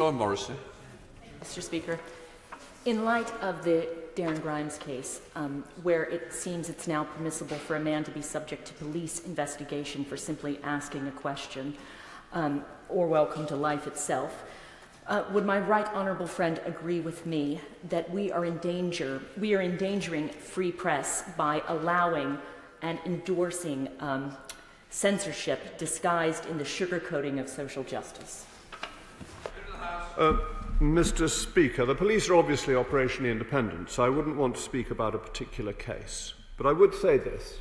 John Morrison. Mr. Speaker, in light of the Darren Grimes case, where it seems it's now permissible for a man to be subject to police investigation for simply asking a question, or welcome to life itself, would my right honourable friend agree with me that we are endangering free press by allowing and endorsing censorship disguised in the sugarcoating of social justice? Mr. Speaker, the police are obviously operationally independent, so I wouldn't want to speak about a particular case. But I would say this,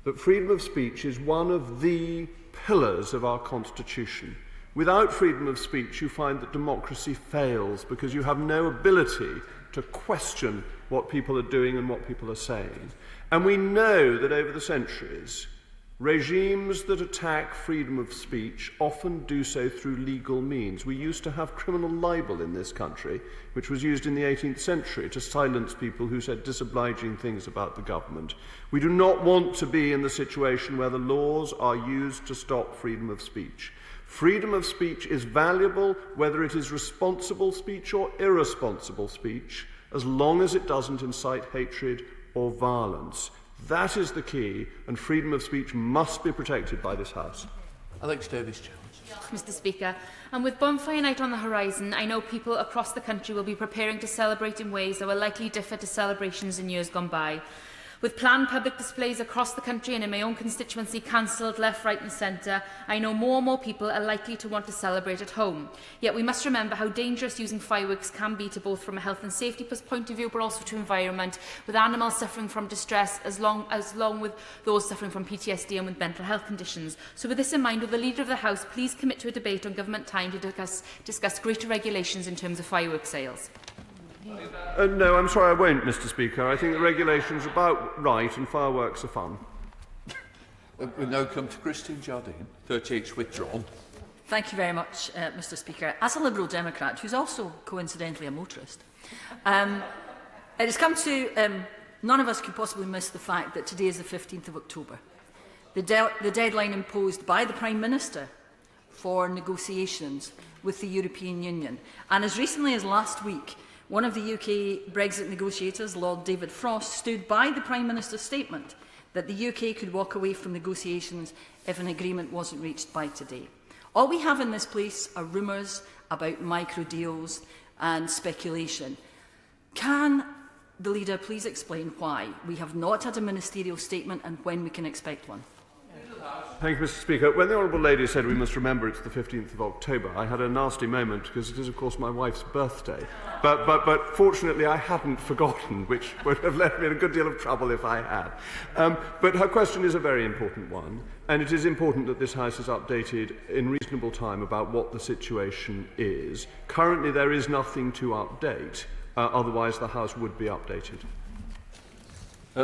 that freedom of speech is one of the pillars of our Constitution. Without freedom of speech, you find that democracy fails because you have no ability to question what people are doing and what people are saying. And we know that over the centuries, regimes that attack freedom of speech often do so through legal means. We used to have criminal libel in this country, which was used in the 18th century to silence people who said disobliging things about the government. We do not want to be in the situation where the laws are used to stop freedom of speech. Freedom of speech is valuable whether it is responsible speech or irresponsible speech, as long as it doesn't incite hatred or violence. That is the key, and freedom of speech must be protected by this House. Alex Davies-Jones. Mr. Speaker, and with bonfire night on the horizon, I know people across the country will be preparing to celebrate in ways that will likely differ to celebrations in years gone by. With planned public displays across the country and in my own constituency cancelled left, right and centre, I know more and more people are likely to want to celebrate at home. Yet we must remember how dangerous using fireworks can be to both from a health and safety point of view, but also to environment, with animals suffering from distress, as long with those suffering from PTSD and with mental health conditions. So with this in mind, will the Leader of the House please commit to a debate on government time to discuss greater regulations in terms of fireworks sales? No, I'm sorry, I won't, Mr. Speaker. I think the regulation's about right and fireworks are fun. We now come to Christine Jardine, 38 withdrawn. Thank you very much, Mr. Speaker. As a Liberal Democrat, who's also coincidentally a motorist, it has come to none of us could possibly miss the fact that today is the 15th of October, the deadline imposed by the Prime Minister for negotiations with the European Union. And as recently as last week, one of the UK Brexit negotiators, Lord David Frost, stood by the Prime Minister's statement that the UK could walk away from negotiations if an agreement wasn't reached by today. All we have in this place are rumours about micro deals and speculation. Can the Leader please explain why we have not had a ministerial statement and when we can expect one? Thank you, Mr. Speaker. When the Honourable Lady said we must remember it's the 15th of October, I had a nasty moment because it is, of course, my wife's birthday. But fortunately, I hadn't forgotten, which would have left me in a good deal of trouble if I had. But her question is a very important one, and it is important that this House is updated in reasonable time about what the situation is. Currently, there is nothing to update, otherwise the House would be updated.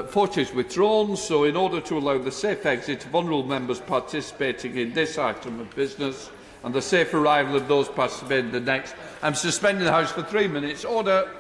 40 is withdrawn, so in order to allow the safe exit of honourable members participating in this item of business and the safe arrival of those participating in the next, I'm suspending the House for 3 minutes. Order.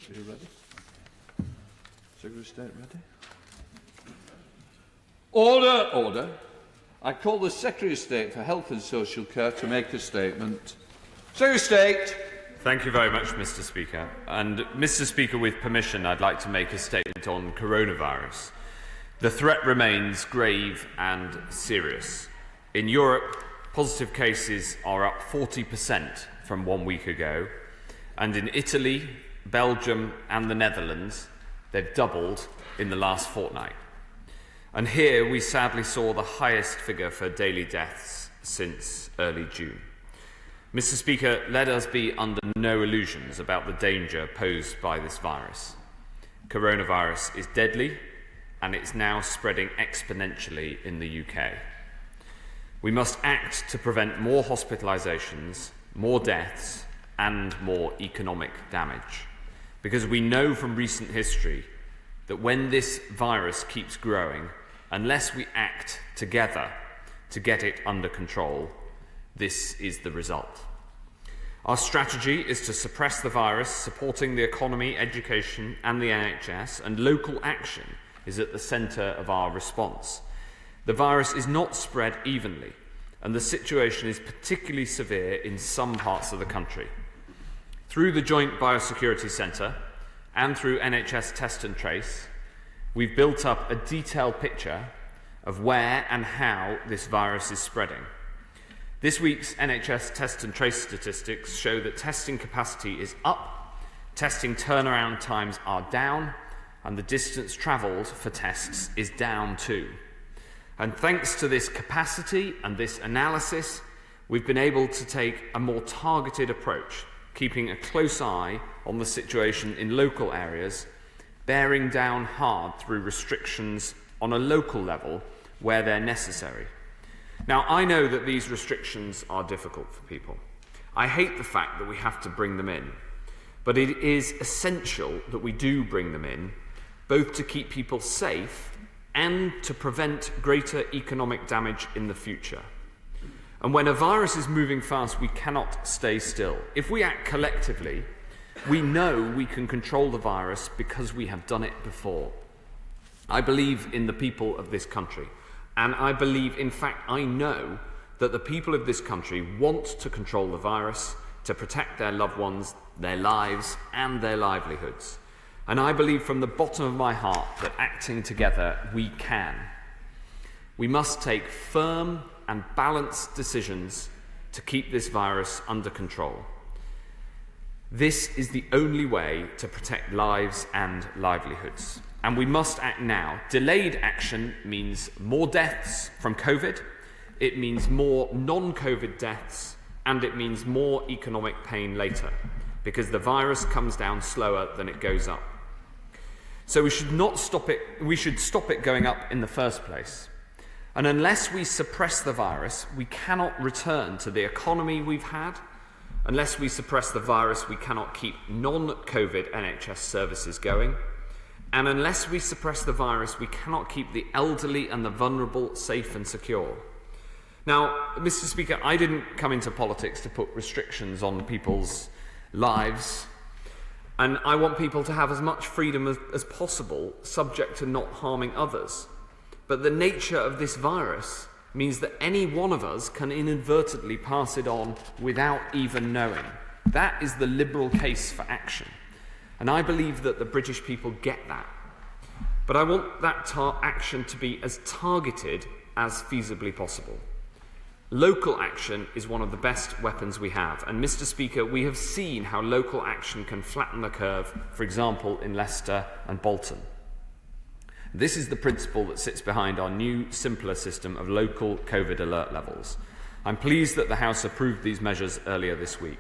Are you ready? Secretary of State ready? Order, order. I call the Secretary of State for Health and Social Care to make a statement. Secretary of State. Thank you very much, Mr. Speaker. And, Mr. Speaker, with permission, I'd like to make a statement on coronavirus. The threat remains grave and serious. In Europe, positive cases are up 40% from 1 week ago. And in Italy, Belgium and the Netherlands, they've doubled in the last fortnight. And here we sadly saw the highest figure for daily deaths since early June. Mr. Speaker, let us be under no illusions about the danger posed by this virus. Coronavirus is deadly, and it's now spreading exponentially in the UK. We must act to prevent more hospitalisations, more deaths, and more economic damage. Because we know from recent history that when this virus keeps growing, unless we act together to get it under control, this is the result. Our strategy is to suppress the virus, supporting the economy, education and the NHS, and local action is at the centre of our response. The virus is not spread evenly, and the situation is particularly severe in some parts of the country. Through the Joint Biosecurity Centre and through NHS Test and Trace, we've built up a detailed picture of where and how this virus is spreading. This week's NHS Test and Trace statistics show that testing capacity is up, testing turnaround times are down, and the distance travelled for tests is down too. And thanks to this capacity and this analysis, we've been able to take a more targeted approach, keeping a close eye on the situation in local areas, bearing down hard through restrictions on a local level where they're necessary. Now, I know that these restrictions are difficult for people. I hate the fact that we have to bring them in, but it is essential that we do bring them in, both to keep people safe and to prevent greater economic damage in the future. And when a virus is moving fast, we cannot stay still. If we act collectively, we know we can control the virus because we have done it before. I believe in the people of this country. And I believe, in fact, I know that the people of this country want to control the virus to protect their loved ones, their lives, and their livelihoods. And I believe from the bottom of my heart that acting together, we can. We must take firm and balanced decisions to keep this virus under control. This is the only way to protect lives and livelihoods. And we must act now. Delayed action means more deaths from COVID, it means more non-COVID deaths, and it means more economic pain later, because the virus comes down slower than it goes up. So we should stop it going up in the first place. And unless we suppress the virus, we cannot return to the economy we've had. Unless we suppress the virus, we cannot keep non-COVID NHS services going. And unless we suppress the virus, we cannot keep the elderly and the vulnerable safe and secure. Now, Mr. Speaker, I didn't come into politics to put restrictions on people's lives, and I want people to have as much freedom as possible, subject to not harming others. But the nature of this virus means that any one of us can inadvertently pass it on without even knowing. That is the liberal case for action. And I believe that the British people get that. But I want that action to be as targeted as feasibly possible. Local action is one of the best weapons we have. And, Mr. Speaker, we have seen how local action can flatten the curve, for example, in Leicester and Bolton. This is the principle that sits behind our new, simpler system of local COVID alert levels. I'm pleased that the House approved these measures earlier this week.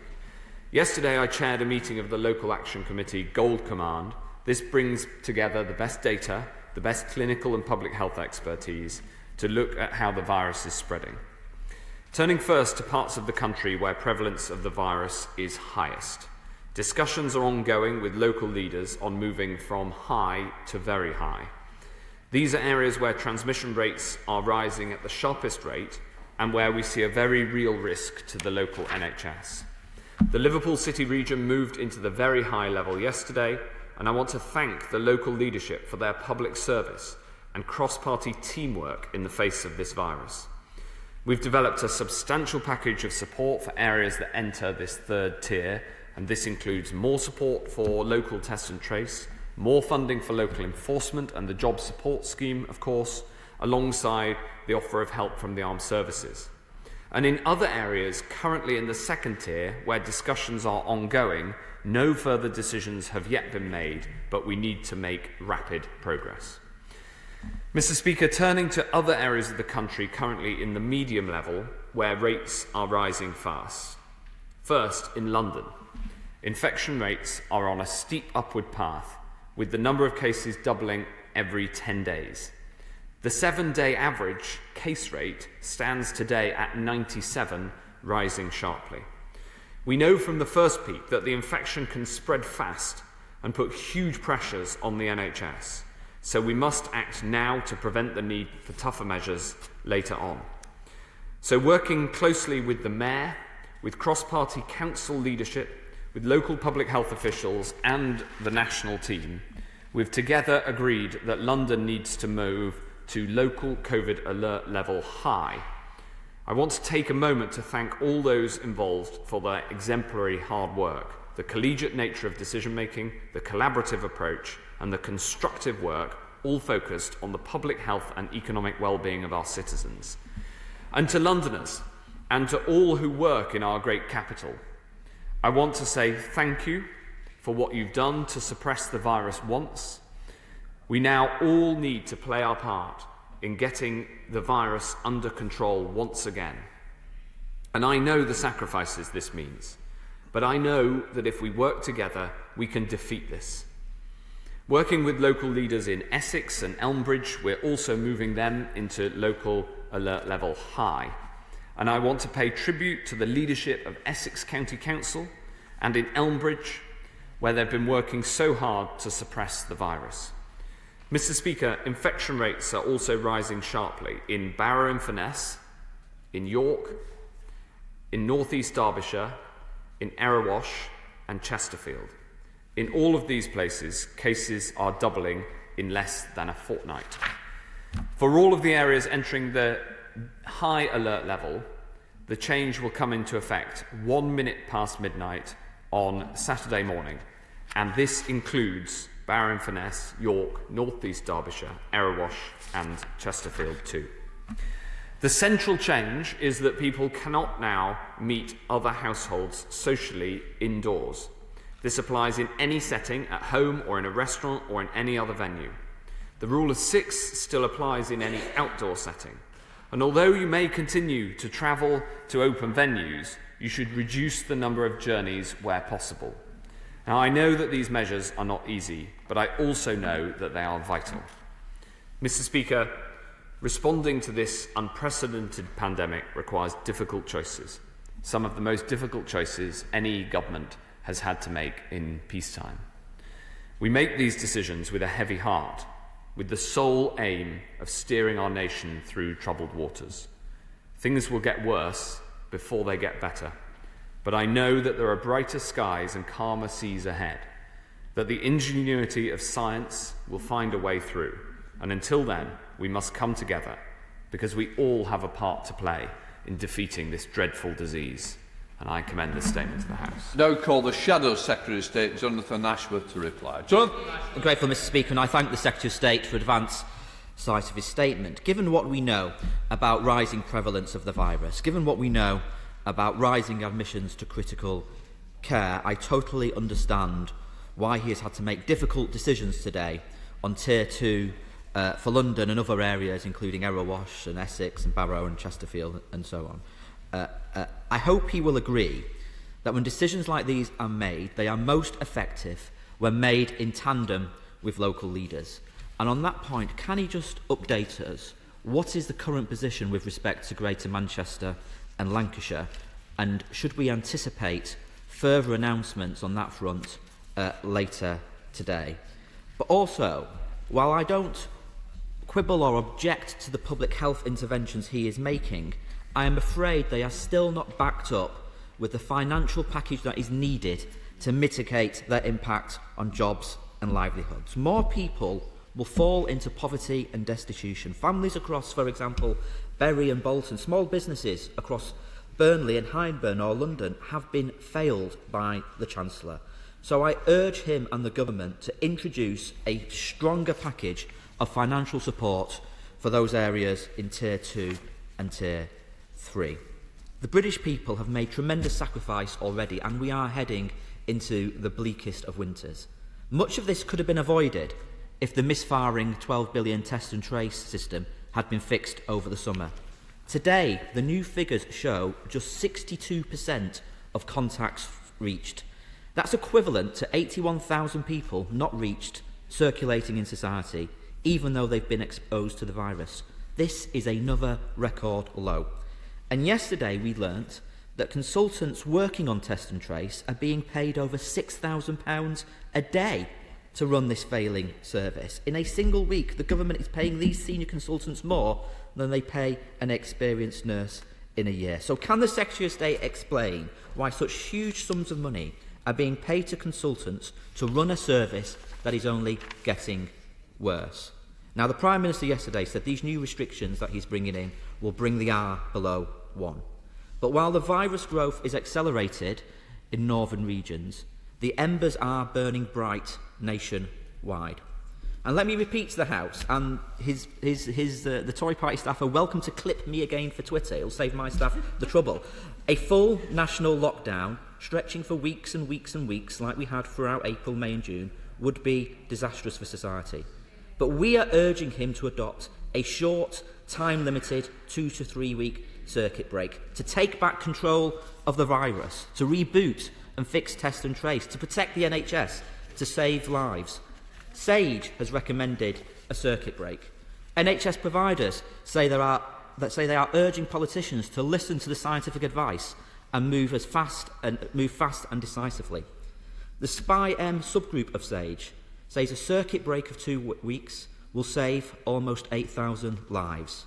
Yesterday, I chaired a meeting of the Local Action Committee Gold Command. This brings together the best data, the best clinical and public health expertise to look at how the virus is spreading. Turning first to parts of the country where prevalence of the virus is highest. Discussions are ongoing with local leaders on moving from high to very high. These are areas where transmission rates are rising at the sharpest rate and where we see a very real risk to the local NHS. The Liverpool City region moved into the very high level yesterday, and I want to thank the local leadership for their public service and cross-party teamwork in the face of this virus. We've developed a substantial package of support for areas that enter this third tier, and this includes more support for local test and trace, more funding for local enforcement and the job support scheme, of course, alongside the offer of help from the armed services. And in other areas currently in the second tier, where discussions are ongoing, no further decisions have yet been made, but we need to make rapid progress. Mr. Speaker, turning to other areas of the country currently in the medium level, where rates are rising fast. First, in London, infection rates are on a steep upward path, with the number of cases doubling every 10 days. The 7-day average case rate stands today at 97, rising sharply. We know from the first peak that the infection can spread fast and put huge pressures on the NHS, so we must act now to prevent the need for tougher measures later on. So working closely with the Mayor, with cross-party council leadership, with local public health officials and the national team, we've together agreed that London needs to move to local COVID alert level high. I want to take a moment to thank all those involved for their exemplary hard work, the collegiate nature of decision-making, the collaborative approach, and the constructive work, all focused on the public health and economic well-being of our citizens. And to Londoners, and to all who work in our great capital, I want to say thank you for what you've done to suppress the virus once. We now all need to play our part in getting the virus under control once again. And I know the sacrifices this means, but I know that if we work together, we can defeat this. Working with local leaders in Essex and Elmbridge, we're also moving them into local alert level high. And I want to pay tribute to the leadership of Essex County Council and in Elmbridge, where they've been working so hard to suppress the virus. Mr. Speaker, infection rates are also rising sharply in Barrow-in-Furness, in York, in North East Derbyshire, in Erewash and Chesterfield. In all of these places, cases are doubling in less than a fortnight. For all of the areas entering the high alert level, the change will come into effect 1 minute past midnight on Saturday morning, and this includes Barrow-in-Furness, York, North East Derbyshire, Erewash and Chesterfield too. The central change is that people cannot now meet other households socially indoors. This applies in any setting, at home or in a restaurant or in any other venue. The rule of 6 still applies in any outdoor setting. And although you may continue to travel to open venues, you should reduce the number of journeys where possible. Now, I know that these measures are not easy, but I also know that they are vital. Mr. Speaker, responding to this unprecedented pandemic requires difficult choices, some of the most difficult choices any government has had to make in peacetime. We make these decisions with a heavy heart, with the sole aim of steering our nation through troubled waters. Things will get worse before they get better, but I know that there are brighter skies and calmer seas ahead, that the ingenuity of science will find a way through, and until then, we must come together, because we all have a part to play in defeating this dreadful disease. And I commend this statement to the House. Now call the Shadow Secretary of State, Jonathan Ashworth, to reply. Jonathan? I'm grateful, Mr. Speaker, and I thank the Secretary of State for advance sight of his statement. Given what we know about rising prevalence of the virus, given what we know about rising admissions to critical care, I totally understand why he has had to make difficult decisions today on Tier 2 for London and other areas, including Erewash and Essex and Barrow and Chesterfield and so on. I hope he will agree that when decisions like these are made, they are most effective when made in tandem with local leaders. And on that point, can he just update us? What is the current position with respect to Greater Manchester and Lancashire? And should we anticipate further announcements on that front later today? But also, while I don't quibble or object to the public health interventions he is making, I am afraid they are still not backed up with the financial package that is needed to mitigate their impact on jobs and livelihoods. More people will fall into poverty and destitution. Families across, for example, Bury and Bolton, small businesses across Burnley and Hyndburn or London have been failed by the Chancellor. So I urge him and the government to introduce a stronger package of financial support for those areas in Tier 2 and Tier 3. The British people have made tremendous sacrifice already, and we are heading into the bleakest of winters. Much of this could have been avoided if the misfiring 12 billion test and trace system had been fixed over the summer. Today, the new figures show just 62% of contacts reached. That's equivalent to 81,000 people not reached circulating in society, even though they've been exposed to the virus. This is another record low. And yesterday we learnt that consultants working on test and trace are being paid over £6,000 a day to run this failing service. In a single week, the government is paying these senior consultants more than they pay an experienced nurse in a year. So can the Secretary of State explain why such huge sums of money are being paid to consultants to run a service that is only getting worse? Now, the Prime Minister yesterday said these new restrictions that he's bringing in will bring the R below 1. But while the virus growth is accelerated in northern regions, the embers are burning bright nationwide. And let me repeat to the House, and the Tory party staff are welcome to clip me again for Twitter. It'll save my staff the trouble. A full national lockdown, stretching for weeks and weeks and weeks, like we had throughout April, May and June, would be disastrous for society. But we are urging him to adopt a short, time-limited 2 to 3 week circuit break, to take back control of the virus, to reboot and fix test and trace, to protect the NHS, to save lives. SAGE has recommended a circuit break. NHS providers say they are urging politicians to listen to the scientific advice and move fast and decisively. The SPI-M subgroup of SAGE says a circuit break of 2 weeks will save almost 8,000 lives.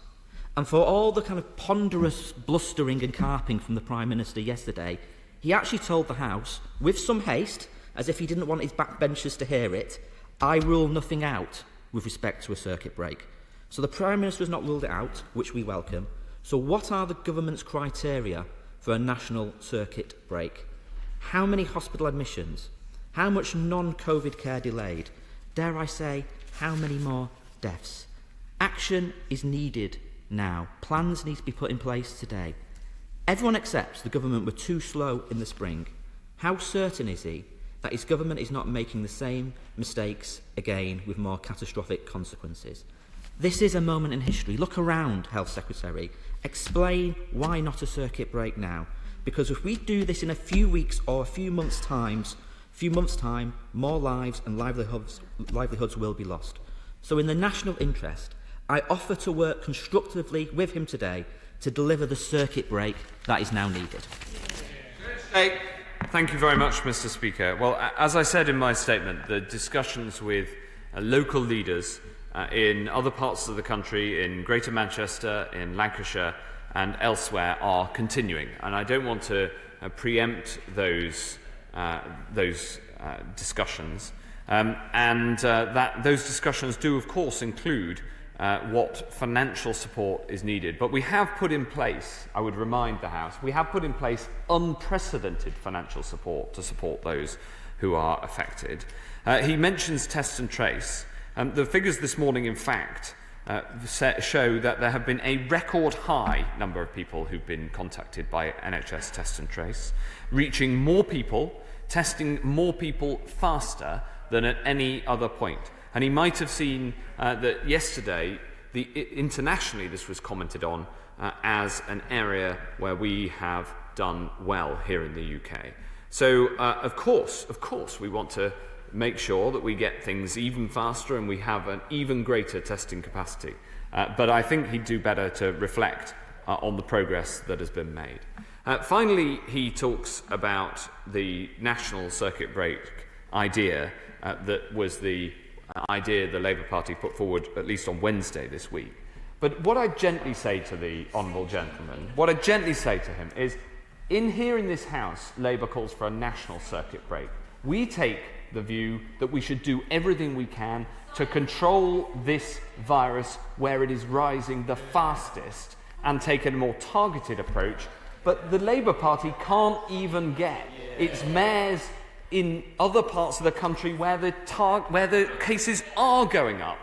And for all the kind of ponderous blustering and carping from the Prime Minister yesterday, he actually told the House, with some haste, as if he didn't want his backbenchers to hear it, I rule nothing out with respect to a circuit break. So the Prime Minister has not ruled it out, which we welcome. So what are the government's criteria for a national circuit break? How many hospital admissions? How much non-COVID care delayed? Dare I say, how many more deaths? Action is needed now. Plans need to be put in place today. Everyone accepts the government were too slow in the spring. How certain is he that his government is not making the same mistakes again with more catastrophic consequences? This is a moment in history. Look around, Health Secretary. Explain why not a circuit break now. Because if we do this in a few weeks or a few months' time, more lives and livelihoods will be lost. So in the national interest, I offer to work constructively with him today to deliver the circuit break that is now needed. Thank you very much, Mr. Speaker. Well, as I said in my statement, the discussions with local leaders in other parts of the country, in Greater Manchester, in Lancashire and elsewhere are continuing. And I don't want to preempt those discussions. Those discussions do, of course, include what financial support is needed. But we have put in place, I would remind the House, we have put in place unprecedented financial support to support those who are affected. He mentions test and trace. The figures this morning, in fact, show that there have been a record high number of people who've been contacted by NHS test and trace, reaching more people, testing more people faster than at any other point. And he might have seen that yesterday, internationally, this was commented on as an area where we have done well here in the UK. So, of course, we want to make sure that we get things even faster and we have an even greater testing capacity. But I think he'd do better to reflect on the progress that has been made. Finally, he talks about the national circuit break idea that was the idea the Labour Party put forward at least on Wednesday this week. But what I gently say to the honourable gentleman, what I gently say to him is, here in this House, Labour calls for a national circuit break. We take the view that we should do everything we can to control this virus where it is rising the fastest and take a more targeted approach. But the Labour Party can't even get its mayors in other parts of the country where the cases are going up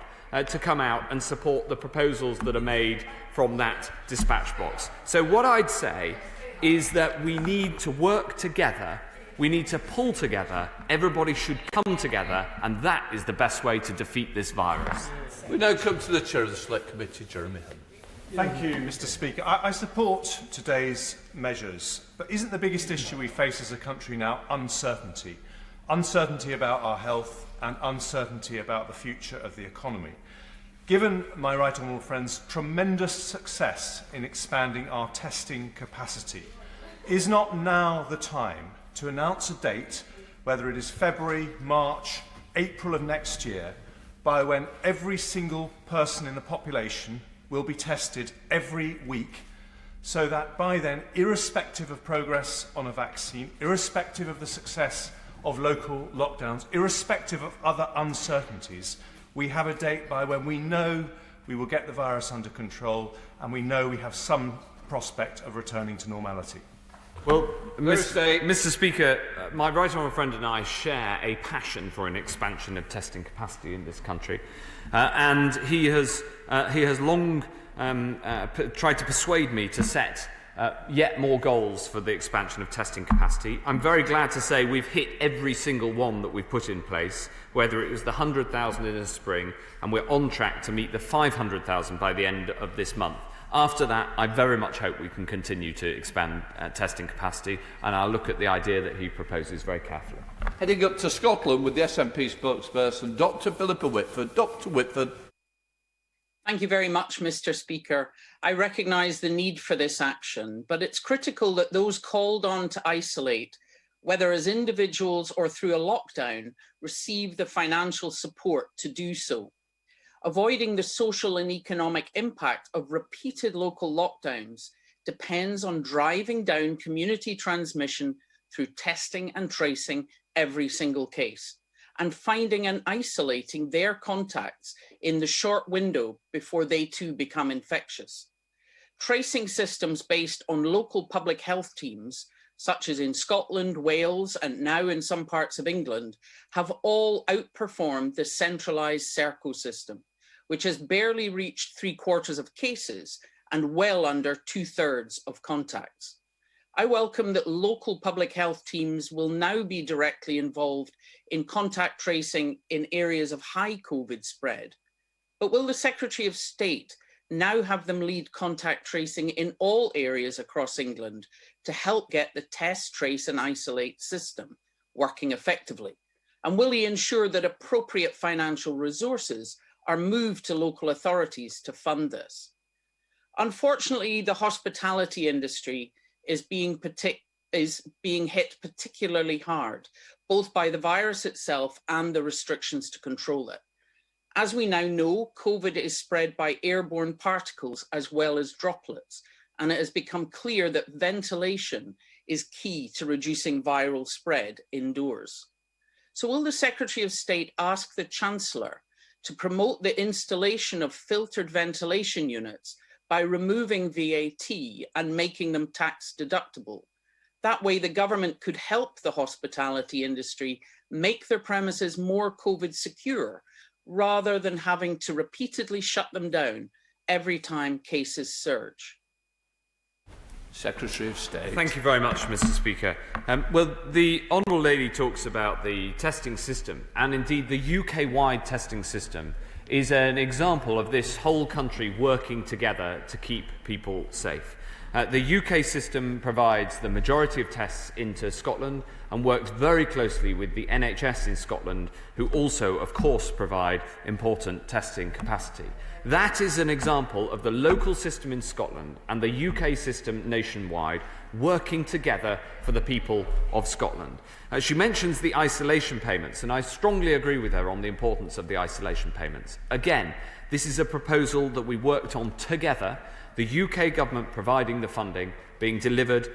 to come out and support the proposals that are made from that dispatch box. So what I'd say is that we need to work together, we need to pull together, everybody should come together, and that is the best way to defeat this virus. We now come to the Chair of the Select Committee, Jeremy Hunt. Thank you, Mr. Speaker. I support today's measures, but isn't the biggest issue we face as a country now uncertainty? Uncertainty about our health and uncertainty about the future of the economy. Given my right honourable friend's tremendous success in expanding our testing capacity, is not now the time to announce a date, whether it is February, March, April of next year, by when every single person in the population will be tested every week, so that by then, irrespective of progress on a vaccine, irrespective of the success of local lockdowns, irrespective of other uncertainties, we have a date by when we know we will get the virus under control and we know we have some prospect of returning to normality? Well, Mr. Speaker, my right honourable friend and I share a passion for an expansion of testing capacity in this country, and he has long tried to persuade me to set yet more goals for the expansion of testing capacity. I'm very glad to say we've hit every single one that we've put in place, whether it was the 100,000 in the spring, and we're on track to meet the 500,000 by the end of this month. After that, I very much hope we can continue to expand testing capacity, and I'll look at the idea that he proposes very carefully. Heading up to Scotland with the SNP spokesperson, Dr Philippa Whitford. Dr Whitford. Thank you very much, Mr. Speaker. I recognise the need for this action, but it's critical that those called on to isolate, whether as individuals or through a lockdown, receive the financial support to do so. Avoiding the social and economic impact of repeated local lockdowns depends on driving down community transmission through testing and tracing every single case, and finding and isolating their contacts in the short window before they too become infectious. Tracing systems based on local public health teams, such as in Scotland, Wales, and now in some parts of England, have all outperformed the centralised Serco system, which has barely reached 3/4 of cases and well under 2/3 of contacts. I welcome that local public health teams will now be directly involved in contact tracing in areas of high COVID spread. But will the Secretary of State now have them lead contact tracing in all areas across England to help get the test, trace and isolate system working effectively? And will he ensure that appropriate financial resources are moved to local authorities to fund this? Unfortunately, the hospitality industry is being hit particularly hard, both by the virus itself and the restrictions to control it. As we now know, COVID is spread by airborne particles as well as droplets, and it has become clear that ventilation is key to reducing viral spread indoors. So will the Secretary of State ask the Chancellor to promote the installation of filtered ventilation units by removing VAT and making them tax deductible? That way the government could help the hospitality industry make their premises more COVID secure, rather than having to repeatedly shut them down every time cases surge. Secretary of State. Thank you very much, Mr. Speaker. Well, the Honourable Lady talks about the testing system, and indeed the UK-wide testing system is an example of this whole country working together to keep people safe. The UK system provides the majority of tests into Scotland and works very closely with the NHS in Scotland, who also, of course, provide important testing capacity. That is an example of the local system in Scotland and the UK system nationwide working together for the people of Scotland. She mentions the isolation payments, and I strongly agree with her on the importance of the isolation payments. Again, this is a proposal that we worked on together, the UK government providing the funding, being delivered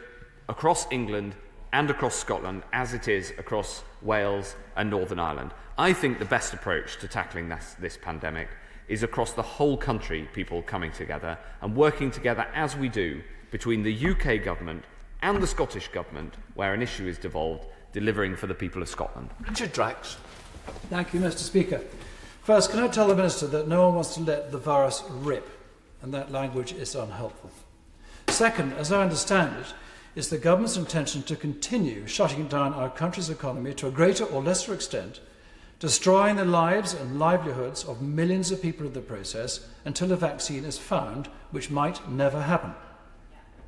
across England and across Scotland as it is across Wales and Northern Ireland. I think the best approach to tackling this pandemic is across the whole country, people coming together and working together as we do between the UK government and the Scottish government, where an issue is devolved, delivering for the people of Scotland. Richard Drax. Thank you, Mr. Speaker. First, can I tell the Minister that no one wants to let the virus rip, and that language is unhelpful. Second, as I understand it, it's the government's intention to continue shutting down our country's economy to a greater or lesser extent, destroying the lives and livelihoods of millions of people in the process until a vaccine is found, which might never happen.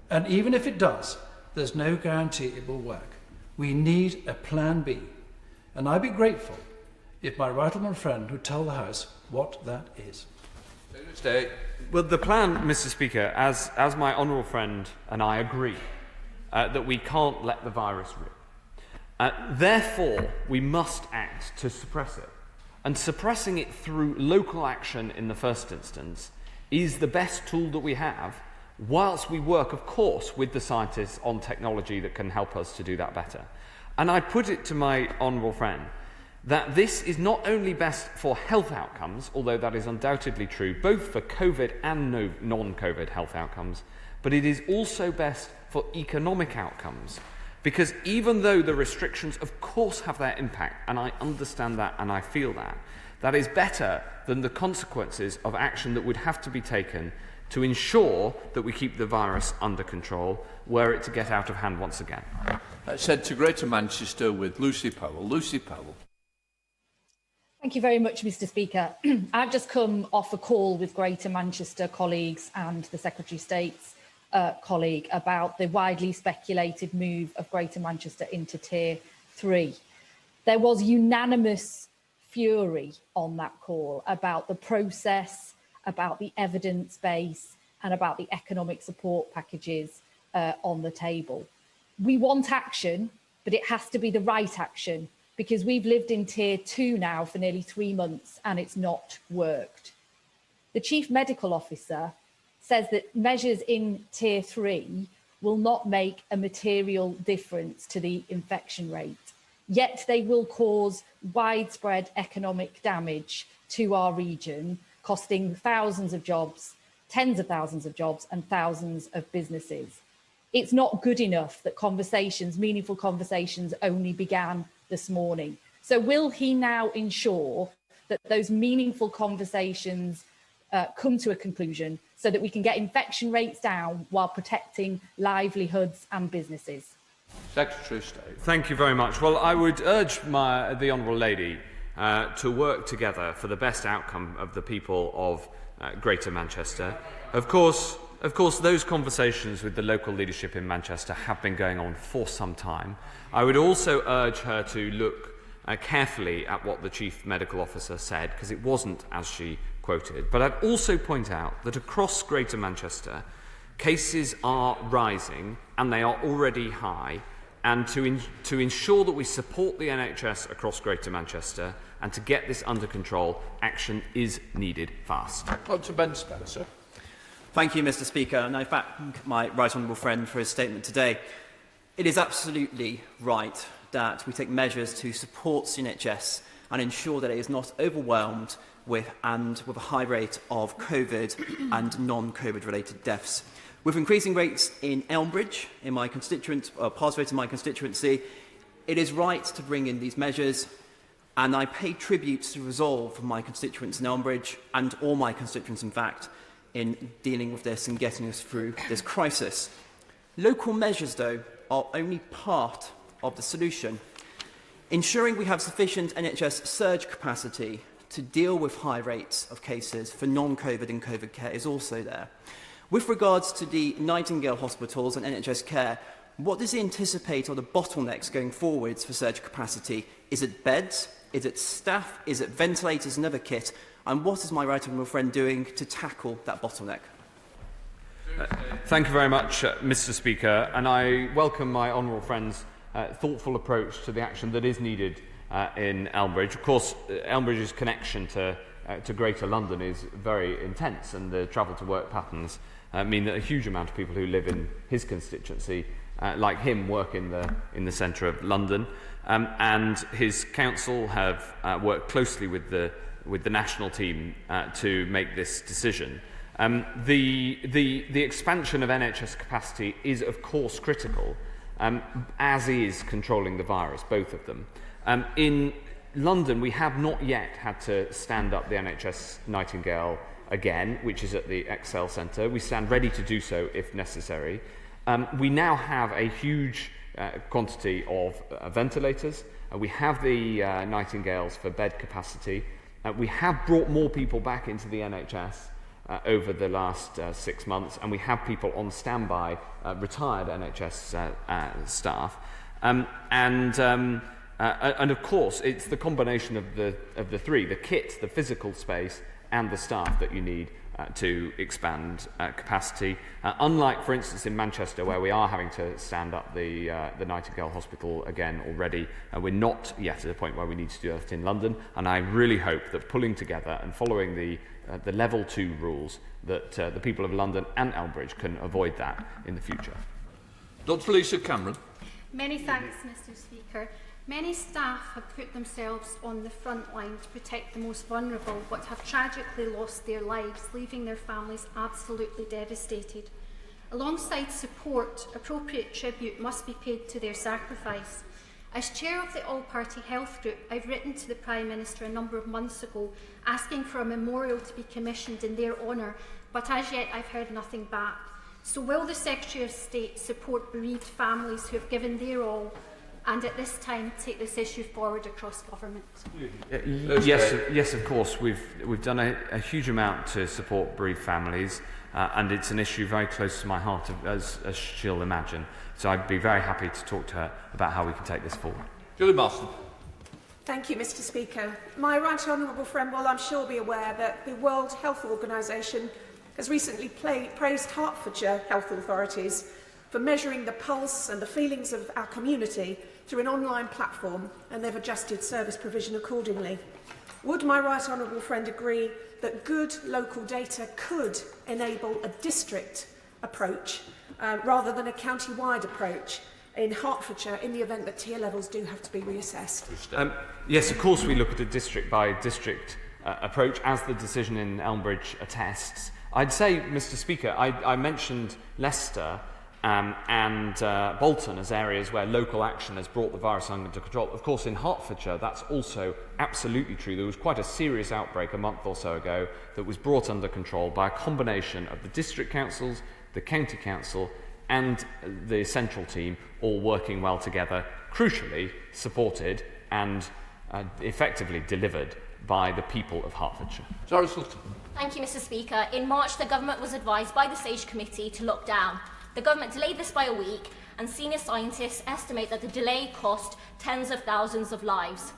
And even if it does, there's no guarantee it will work. We need a plan B. And I'd be grateful if my right honourable friend would tell the House what that is. Well, the plan, Mr. Speaker, as my honourable friend and I agree, that we can't let the virus rip. Therefore, we must act to suppress it. And suppressing it through local action in the first instance is the best tool that we have, whilst we work, of course, with the scientists on technology that can help us to do that better. And I put it to my honourable friend that this is not only best for health outcomes, although that is undoubtedly true, both for COVID and non-COVID health outcomes, but it is also best for economic outcomes. Because even though the restrictions, of course, have their impact, and I understand that and I feel that, that is better than the consequences of action that would have to be taken to ensure that we keep the virus under control, were it to get out of hand once again. Sent to Greater Manchester with Lucy Powell. Lucy Powell. Thank you very much, Mr. Speaker. I've just come off a call with Greater Manchester colleagues and the Secretary of State's colleague about the widely speculated move of Greater Manchester into Tier 3. There was unanimous fury on that call about the process, about the evidence base, and about the economic support packages on the table. We want action, but it has to be the right action, because we've lived in Tier 2 now for nearly 3 months and it's not worked. The Chief Medical Officer says that measures in Tier 3 will not make a material difference to the infection rate, yet they will cause widespread economic damage to our region, costing thousands of jobs, tens of thousands of jobs and thousands of businesses. It's not good enough that conversations, meaningful conversations, only began this morning. So will he now ensure that those meaningful conversations come to a conclusion so that we can get infection rates down while protecting livelihoods and businesses? Secretary of State. Thank you very much. Well, I would urge the Honourable Lady to work together for the best outcome of the people of Greater Manchester. Of course, those conversations with the local leadership in Manchester have been going on for some time. I would also urge her to look carefully at what the Chief Medical Officer said, because it wasn't as she quoted. But I'd also point out that across Greater Manchester, cases are rising, and they are already high, and to ensure that we support the NHS across Greater Manchester and to get this under control, action is needed fast. On to Ben Spencer. Thank you, Mr. Speaker, and I thank my right honourable friend for his statement today. It is absolutely right that we take measures to support the NHS and ensure that it is not overwhelmed with a high rate of COVID and non-COVID related deaths. With increasing rates in Elmbridge, in my pass rate in my constituency, it is right to bring in these measures, and I pay tribute to the resolve of my constituents in Elmbridge and all my constituents, in fact, in dealing with this and getting us through this crisis. Local measures, though, are only part of the solution. Ensuring we have sufficient NHS surge capacity to deal with high rates of cases for non-COVID and COVID care is also there. With regards to the Nightingale hospitals and NHS care, what does he anticipate are the bottlenecks going forwards for surge capacity? Is it beds? Is it staff? Is it ventilators and other kit? And what is my right honourable friend doing to tackle that bottleneck? Thank you very much, Mr. Speaker, and I welcome my honourable friend's thoughtful approach to the action that is needed in Elmbridge. Of course, Elmbridge's connection to Greater London is very intense, and the travel to work patterns mean that a huge amount of people who live in his constituency like him work in the centre of London, and his council have worked closely with the national team to make this decision. The expansion of NHS capacity is, of course, critical, as is controlling the virus, both of them. In London, we have not yet had to stand up the NHS Nightingale again, which is at the Excel Centre. We stand ready to do so if necessary. We now have a huge quantity of ventilators. We have the Nightingales for bed capacity. We have brought more people back into the NHS over the last 6 months, and we have people on standby, retired NHS staff. And of course, it's the combination of the three: the kit, the physical space, and the staff that you need to expand capacity. Unlike, for instance, in Manchester, where we are having to stand up the Nightingale Hospital again already, we're not yet at a point where we need to do that in London. And I really hope that pulling together and following the level 2 rules, that the people of London and Elbridge can avoid that in the future. Dr. Lisa Cameron. Many thanks, Mr. Speaker. Many staff have put themselves on the front line to protect the most vulnerable, but have tragically lost their lives, leaving their families absolutely devastated. Alongside support, appropriate tribute must be paid to their sacrifice. As chair of the All-Party Health Group, I've written to the Prime Minister a number of months ago asking for a memorial to be commissioned in their honour, but as yet I've heard nothing back. So will the Secretary of State support bereaved families who have given their all, and at this time take this issue forward across government? Yes, of course. We've done a huge amount to support bereaved families, and it's an issue very close to my heart, as she'll imagine. So I'd be very happy to talk to her about how we can take this forward. Julie Marston. Thank you, Mr. Speaker. My right honourable friend will, I'm sure, be aware that the World Health Organization has recently praised Hertfordshire health authorities for measuring the pulse and the feelings of our community through an online platform, and they've adjusted service provision accordingly. Would my right honourable friend agree that good local data could enable a district approach rather than a county-wide approach in Hertfordshire in the event that tier levels do have to be reassessed? Yes, of course we look at a district-by-district approach, as the decision in Elmbridge attests. I'd say, Mr. Speaker, I mentioned Leicester and Bolton as areas where local action has brought the virus under control. Of course, in Hertfordshire, that's also absolutely true. There was quite a serious outbreak a month or so ago that was brought under control by a combination of the district councils, the county council, and the central team all working well together, crucially supported and effectively delivered by the people of Hertfordshire. Sarah Sultan. Thank you, Mr. Speaker. In March, the government was advised by the SAGE Committee to lock down. The government delayed this by a week, and senior scientists estimate that the delay cost tens of thousands of lives.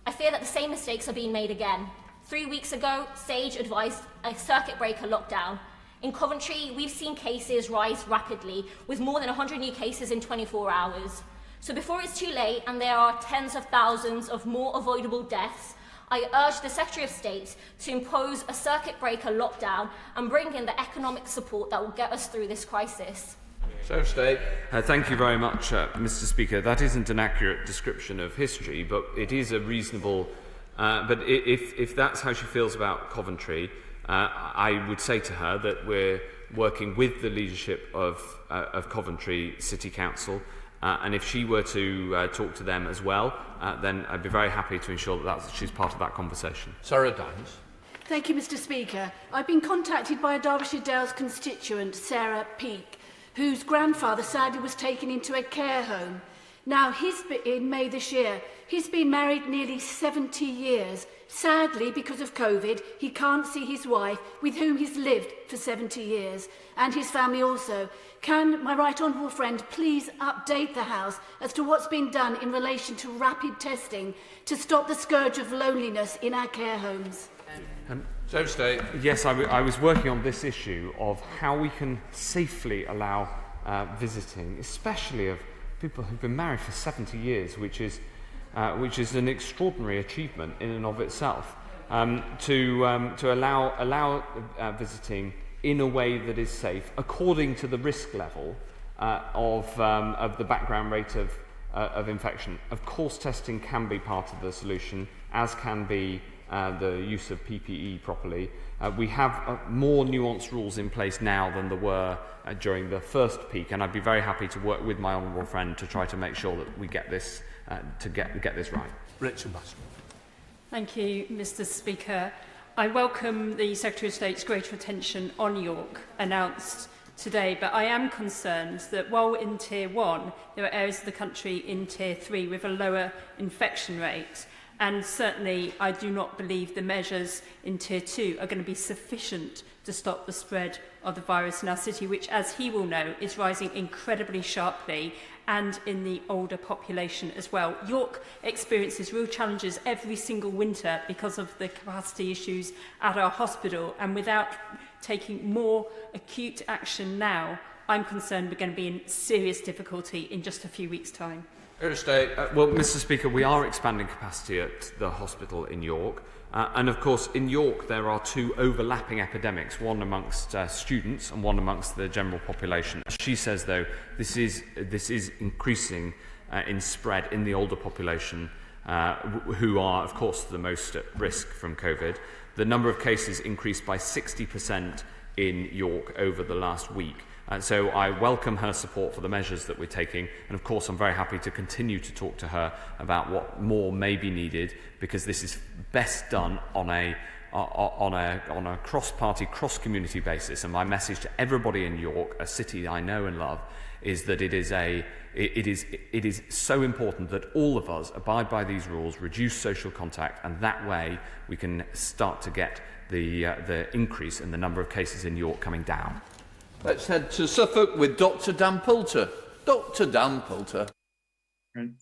I fear that the same mistakes are being made again. 3 weeks ago, SAGE advised a circuit breaker lockdown. In Coventry, we've seen cases rise rapidly, with more than 100 new cases in 24 hours. So before it's too late and there are tens of thousands of more avoidable deaths, I urge the Secretary of State to impose a circuit breaker lockdown and bring in the economic support that will get us through this crisis. Thank you very much, Mr. Speaker. That isn't an accurate description of history, but it is a reasonable... but if that's how she feels about Coventry, I would say to her that we're working with the leadership of Coventry City Council, and if she were to talk to them as well, then I'd be very happy to ensure that she's part of that conversation. Sarah Dines. Thank you, Mr. Speaker. I've been contacted by a Derbyshire Dales constituent, Sarah Peake, whose grandfather sadly was taken into a care home. Now, in May this year, he's been married nearly 70 years. Sadly, because of COVID, he can't see his wife, with whom he's lived for 70 years, and his family also. Can my right honourable friend please update the House as to what's been done in relation to rapid testing to stop the scourge of loneliness in our care homes? Yes, I was working on this issue of how we can safely allow visiting, especially of people who've been married for 70 years, which is an extraordinary achievement in and of itself, to allow visiting in a way that is safe, according to the risk level of the background rate of infection. Of course, testing can be part of the solution, as can be the use of PPE properly. We have more nuanced rules in place now than there were during the first peak, and I'd be very happy to work with my honourable friend to try to make sure that we get this get this right. Richard Bass. Thank you, Mr. Speaker. I welcome the Secretary of State's greater attention on York announced today, but I am concerned that while in Tier 1, there are areas of the country in Tier 3 with a lower infection rate. And certainly, I do not believe the measures in Tier 2 are going to be sufficient to stop the spread of the virus in our city, which, as he will know, is rising incredibly sharply, and in the older population as well. York experiences real challenges every single winter because of the capacity issues at our hospital, and without taking more acute action now, I'm concerned we're going to be in serious difficulty in just a few weeks' time. Well, Mr. Speaker, we are expanding capacity at the hospital in York. And of course, in York, there are two overlapping epidemics, one amongst students and one amongst the general population. As she says, though, this is increasing in spread in the older population, who are, of course, the most at risk from COVID. The number of cases increased by 60% in York over the last week. So I welcome her support for the measures that we're taking, and of course I'm very happy to continue to talk to her about what more may be needed, because this is best done on a cross-party, cross-community basis. And my message to everybody in York, a city I know and love, is that it is so important that all of us abide by these rules, reduce social contact, and that way we can start to get the increase in the number of cases in York coming down. Let's head to Suffolk with Dr Dan Poulter. Dr Dan Poulter.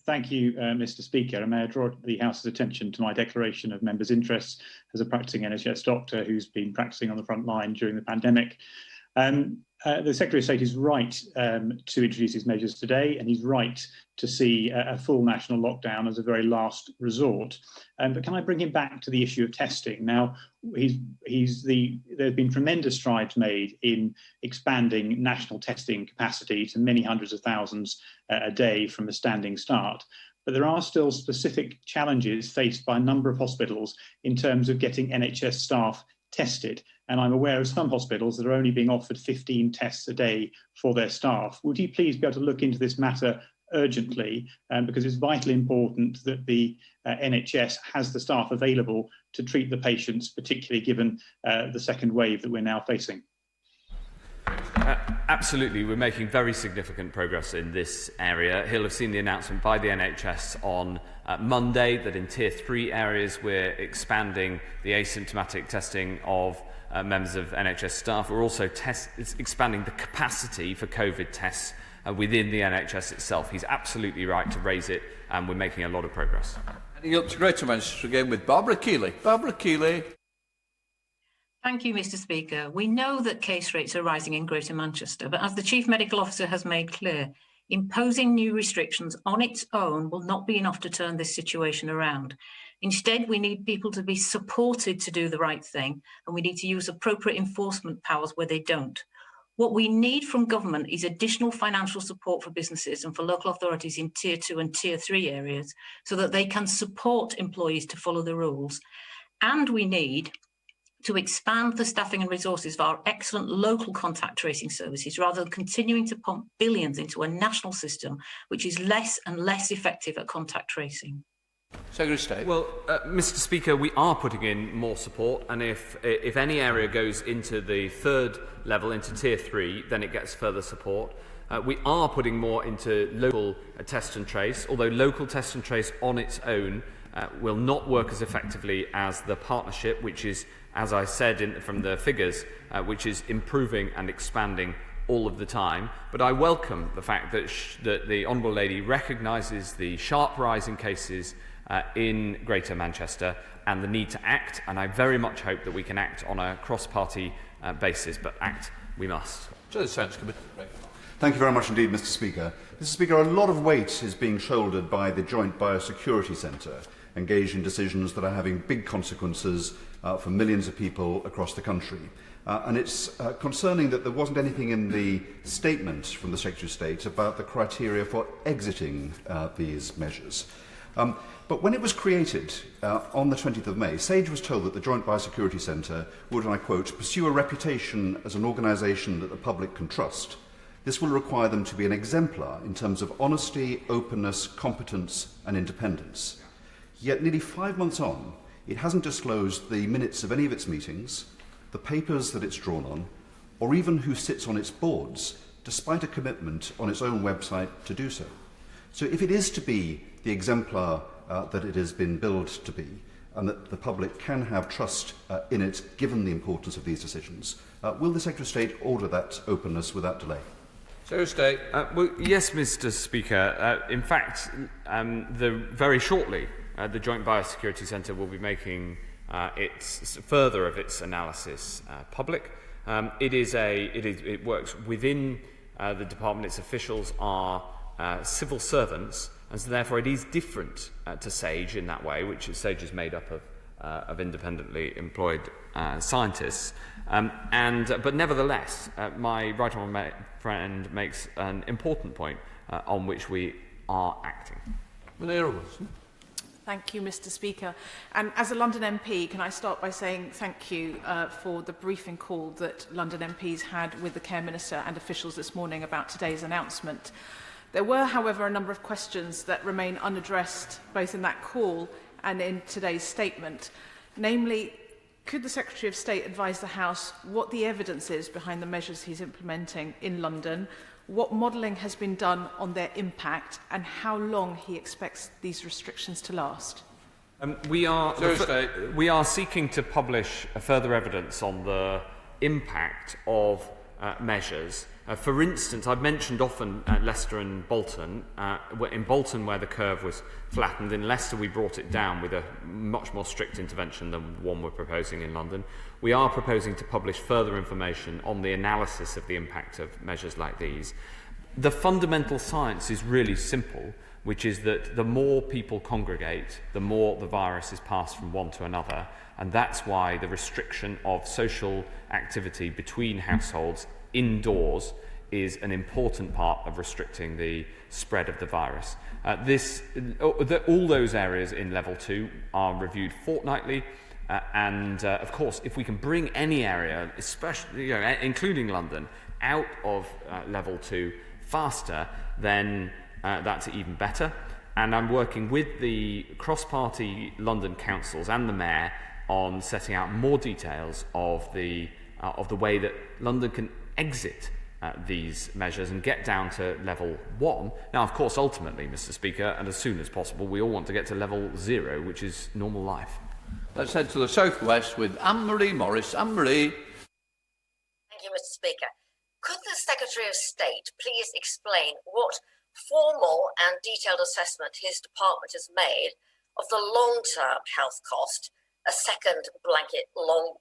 Thank you, Mr. Speaker. And may I draw the House's attention to my declaration of members' interests as a practising NHS doctor who's been practising on the front line during the pandemic. The Secretary of State is right to introduce these measures today, and he's right to see a full national lockdown as a very last resort. But can I bring him back to the issue of testing? Now, there's been tremendous strides made in expanding national testing capacity to many hundreds of thousands a day from a standing start. But there are still specific challenges faced by a number of hospitals in terms of getting NHS staff tested. And I'm aware of some hospitals that are only being offered 15 tests a day for their staff. Would you please be able to look into this matter urgently, because it's vitally important that the NHS has the staff available to treat the patients, particularly given the second wave that we're now facing? Absolutely, we're making very significant progress in this area. He'll have seen the announcement by the NHS on Monday that in Tier 3 areas we're expanding the asymptomatic testing of members of NHS staff. We're also expanding the capacity for COVID tests within the NHS itself. He's absolutely right to raise it, and we're making a lot of progress. Heading up to Greater Manchester again with Barbara Keeley. Barbara Keeley. Thank you, Mr. Speaker. We know that case rates are rising in Greater Manchester, but as the Chief Medical Officer has made clear, imposing new restrictions on its own will not be enough to turn this situation around. Instead, we need people to be supported to do the right thing, and we need to use appropriate enforcement powers where they don't. What we need from government is additional financial support for businesses and for local authorities in Tier 2 and Tier 3 areas so that they can support employees to follow the rules. And we need to expand the staffing and resources of our excellent local contact tracing services rather than continuing to pump billions into a national system which is less and less effective at contact tracing. Secretary of State. Well, Mr. Speaker, we are putting in more support, and if any area goes into the third level, into Tier 3, then it gets further support. We are putting more into local test and trace, although local test and trace on its own will not work as effectively as the partnership, which is, as I said from the figures, which is improving and expanding all of the time. But I welcome the fact that the Honourable Lady recognises the sharp rise in cases in Greater Manchester and the need to act, and I very much hope that we can act on a cross-party basis, but act we must. Thank you very much indeed, Mr. Speaker. Mr. Speaker, a lot of weight is being shouldered by the Joint Biosecurity Centre. engaged in decisions that are having big consequences for millions of people across the country. And it's concerning that there wasn't anything in the statement from the Secretary of State about the criteria for exiting these measures. But when it was created on the 20th of May, SAGE was told that the Joint Biosecurity Centre would, and I quote, pursue a reputation as an organisation that the public can trust. This will require them to be an exemplar in terms of honesty, openness, competence and independence. Yet nearly 5 months on, it hasn't disclosed the minutes of any of its meetings, the papers that it's drawn on, or even who sits on its boards, despite a commitment on its own website to do so. So if it is to be the exemplar that it has been billed to be, and that the public can have trust in it, given the importance of these decisions, will the Secretary of State order that openness without delay? Secretary of State. Well, yes, Mr. Speaker. In fact, very shortly, the Joint Biosecurity Centre will be making further of its analysis public. It works within the department. Its officials are civil servants, and so therefore it is different to SAGE in that way, which SAGE is made up of independently employed scientists. But nevertheless, my right honourable friend makes an important point on which we are acting. Thank you, Mr. Speaker. And as a London MP, can I start by saying thank you for the briefing call that London MPs had with the Care Minister and officials this morning about today's announcement. There were, however, a number of questions that remain unaddressed both in that call and in today's statement. Namely, could the Secretary of State advise the House what the evidence is behind the measures he's implementing in London, what modelling has been done on their impact, and how long he expects these restrictions to last? We are seeking to publish further evidence on the impact of measures. For instance, I've mentioned often Leicester and Bolton. In Bolton, where the curve was flattened, in Leicester we brought it down with a much more strict intervention than one we're proposing in London. We are proposing to publish further information on the analysis of the impact of measures like these. The fundamental science is really simple, which is that the more people congregate, the more the virus is passed from one to another, and that's why the restriction of social activity between households indoors is an important part of restricting the spread of the virus. All those areas in level 2 are reviewed fortnightly, and of course, if we can bring any area, especially including London, out of level 2 faster, then that's even better. And I'm working with the cross-party London councils and the mayor on setting out more details of the way that London can exit these measures and get down to level 1. Now, of course, ultimately, Mr. Speaker, and as soon as possible, we all want to get to level 0, which is normal life. Let's head to the southwest with Anne-Marie Morris. Anne-Marie. Thank you, Mr. Speaker. Could the Secretary of State please explain what formal and detailed assessment his department has made of the long-term health cost a second blanket long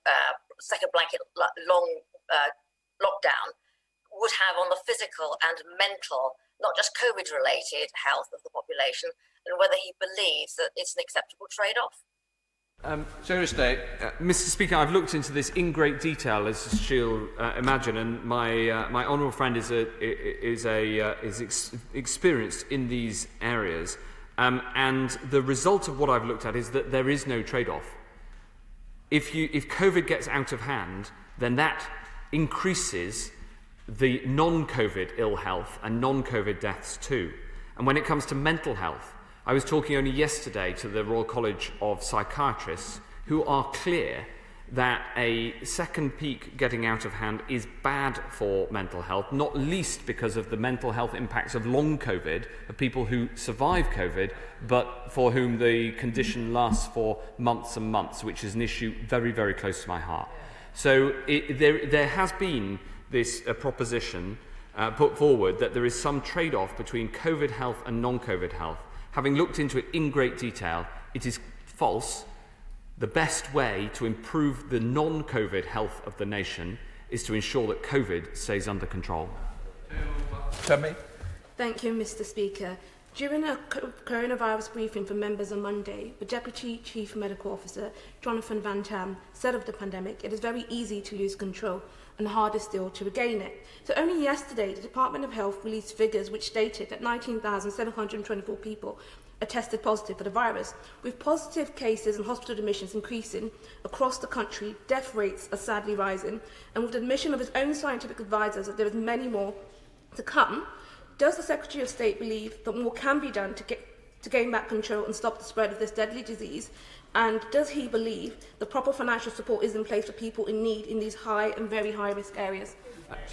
lockdown would have on the physical and mental, not just COVID-related health of the population, and whether he believes that it's an acceptable trade-off? Secretary of State. Mr. Speaker, I've looked into this in great detail, as she'll imagine, and my honourable friend is experienced in these areas, and the result of what I've looked at is that there is no trade-off. If COVID gets out of hand, then that increases the non-COVID ill health and non-COVID deaths too. And when it comes to mental health, I was talking only yesterday to the Royal College of Psychiatrists, who are clear that a second peak getting out of hand is bad for mental health, not least because of the mental health impacts of long COVID, of people who survive COVID, but for whom the condition lasts for months and months, which is an issue very, very close to my heart. So there has been this proposition put forward that there is some trade-off between COVID health and non-COVID health. Having looked into it in great detail, it is false. The best way to improve the non-COVID health of the nation is to ensure that COVID stays under control. Tammy. Thank you, Mr. Speaker. During a coronavirus briefing for members on Monday, the Deputy Chief Medical Officer, Jonathan Van Tam, said of the pandemic, it is very easy to lose control and harder still to regain it. So only yesterday, the Department of Health released figures which stated that 19,724 people are tested positive for the virus. With positive cases and hospital admissions increasing across the country, death rates are sadly rising, and with the admission of his own scientific advisors that there is many more to come, does the Secretary of State believe that more can be done to gain back control and stop the spread of this deadly disease? And does he believe the proper financial support is in place for people in need in these high and very high-risk areas?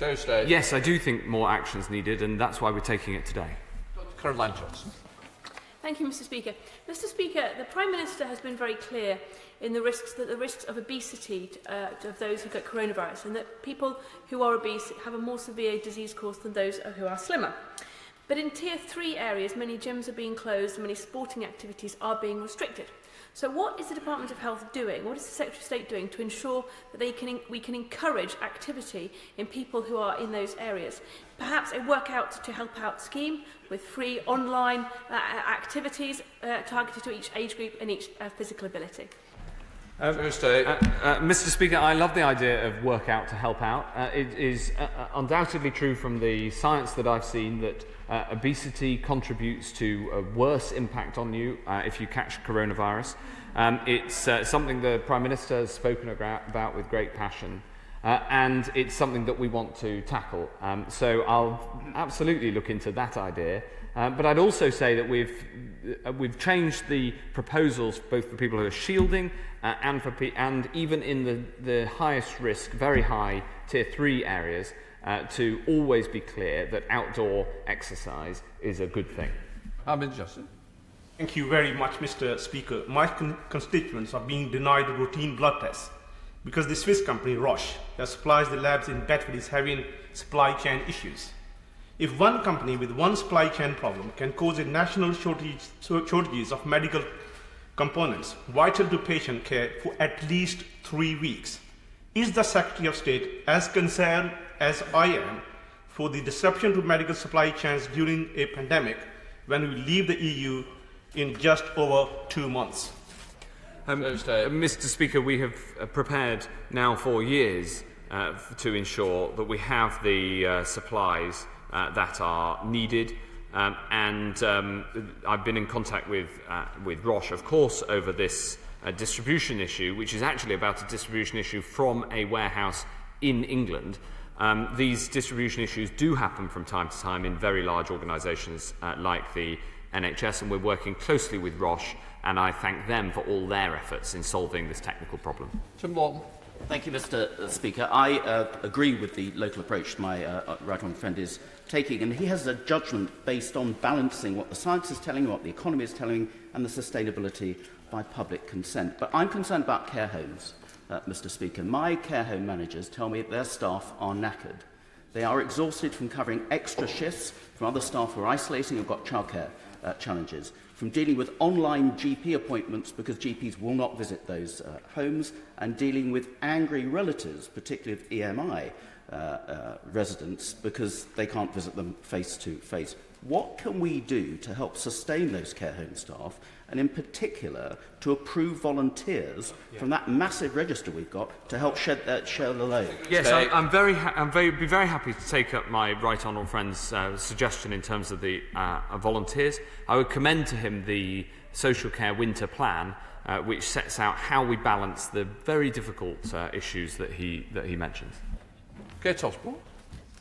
Yes, I do think more action is needed, and that's why we're taking it today. Dr. Caroline Johnson. Thank you, Mr. Speaker. Mr. Speaker, the Prime Minister has been very clear in the risks of obesity of those who get coronavirus, and that people who are obese have a more severe disease course than those who are slimmer. But in Tier 3 areas, many gyms are being closed and many sporting activities are being restricted. So what is the Department of Health doing? What is the Secretary of State doing to ensure that we can encourage activity in people who are in those areas? Perhaps a workout to help out scheme with free online activities targeted to each age group and each physical ability. Mr. Speaker, I love the idea of work out to help out. It is undoubtedly true from the science that I've seen that obesity contributes to a worse impact on you if you catch coronavirus. It's something the Prime Minister has spoken about with great passion, and it's something that we want to tackle. So I'll absolutely look into that idea. But I'd also say that we've changed the proposals both for people who are shielding and even in the highest risk, very high Tier 3 areas, to always be clear that outdoor exercise is a good thing. Ahmed Justin. Thank you very much, Mr. Speaker. My constituents are being denied routine blood tests because the Swiss company Roche that supplies the labs in Bedford is having supply chain issues. If one company with one supply chain problem can cause a national shortages of medical components vital to patient care for at least 3 weeks, is the Secretary of State as concerned as I am for the disruption to medical supply chains during a pandemic when we leave the EU in just over 2 months? Mr. Speaker, we have prepared now for years to ensure that we have the supplies that are needed, and I've been in contact with Roche, of course, over this distribution issue, which is actually about a distribution issue from a warehouse in England. These distribution issues do happen from time to time in very large organisations like the NHS, and we're working closely with Roche, and I thank them for all their efforts in solving this technical problem. Tim Walton. Thank you, Mr. Speaker. I agree with the local approach my right honourable friend is taking, and he has a judgment based on balancing what the science is telling him, what the economy is telling him, and the sustainability by public consent. But I'm concerned about care homes, Mr. Speaker. My care home managers tell me that their staff are knackered. They are exhausted from covering extra shifts from other staff who are isolating and have got childcare challenges, from dealing with online GP appointments because GPs will not visit those homes, and dealing with angry relatives, particularly of EMI residents, because they can't visit them face to face. What can we do to help sustain those care home staff, and in particular to approve volunteers from that massive register we've got to help share the load? Yes, I'm very happy to take up my right honourable friend's suggestion in terms of the volunteers. I would commend to him the social care winter plan, which sets out how we balance the very difficult issues that he mentions. Kate Osborne.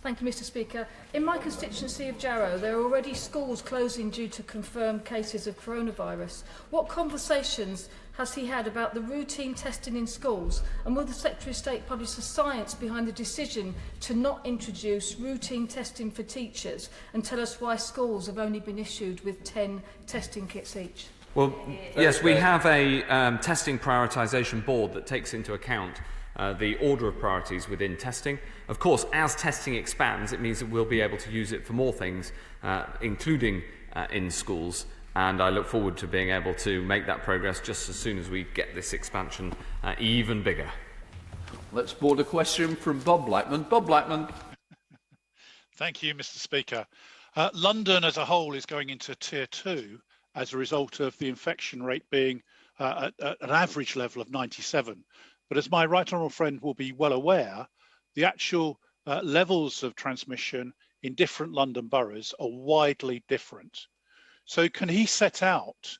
Thank you, Mr. Speaker. In my constituency of Jarrow, there are already schools closing due to confirmed cases of coronavirus. What conversations has he had about the routine testing in schools? And will the Secretary of State publish the science behind the decision to not introduce routine testing for teachers, and tell us why schools have only been issued with 10 testing kits each? Well, yes, we have a testing prioritisation board that takes into account the order of priorities within testing. Of course, as testing expands, it means that we'll be able to use it for more things, including in schools, and I look forward to being able to make that progress just as soon as we get this expansion even bigger. Let's board a question from Bob Blackman. Bob Blackman. Thank you, Mr. Speaker. London as a whole is going into Tier 2 as a result of the infection rate being at an average level of 97. But as my right honourable friend will be well aware, the actual levels of transmission in different London boroughs are widely different. So can he set out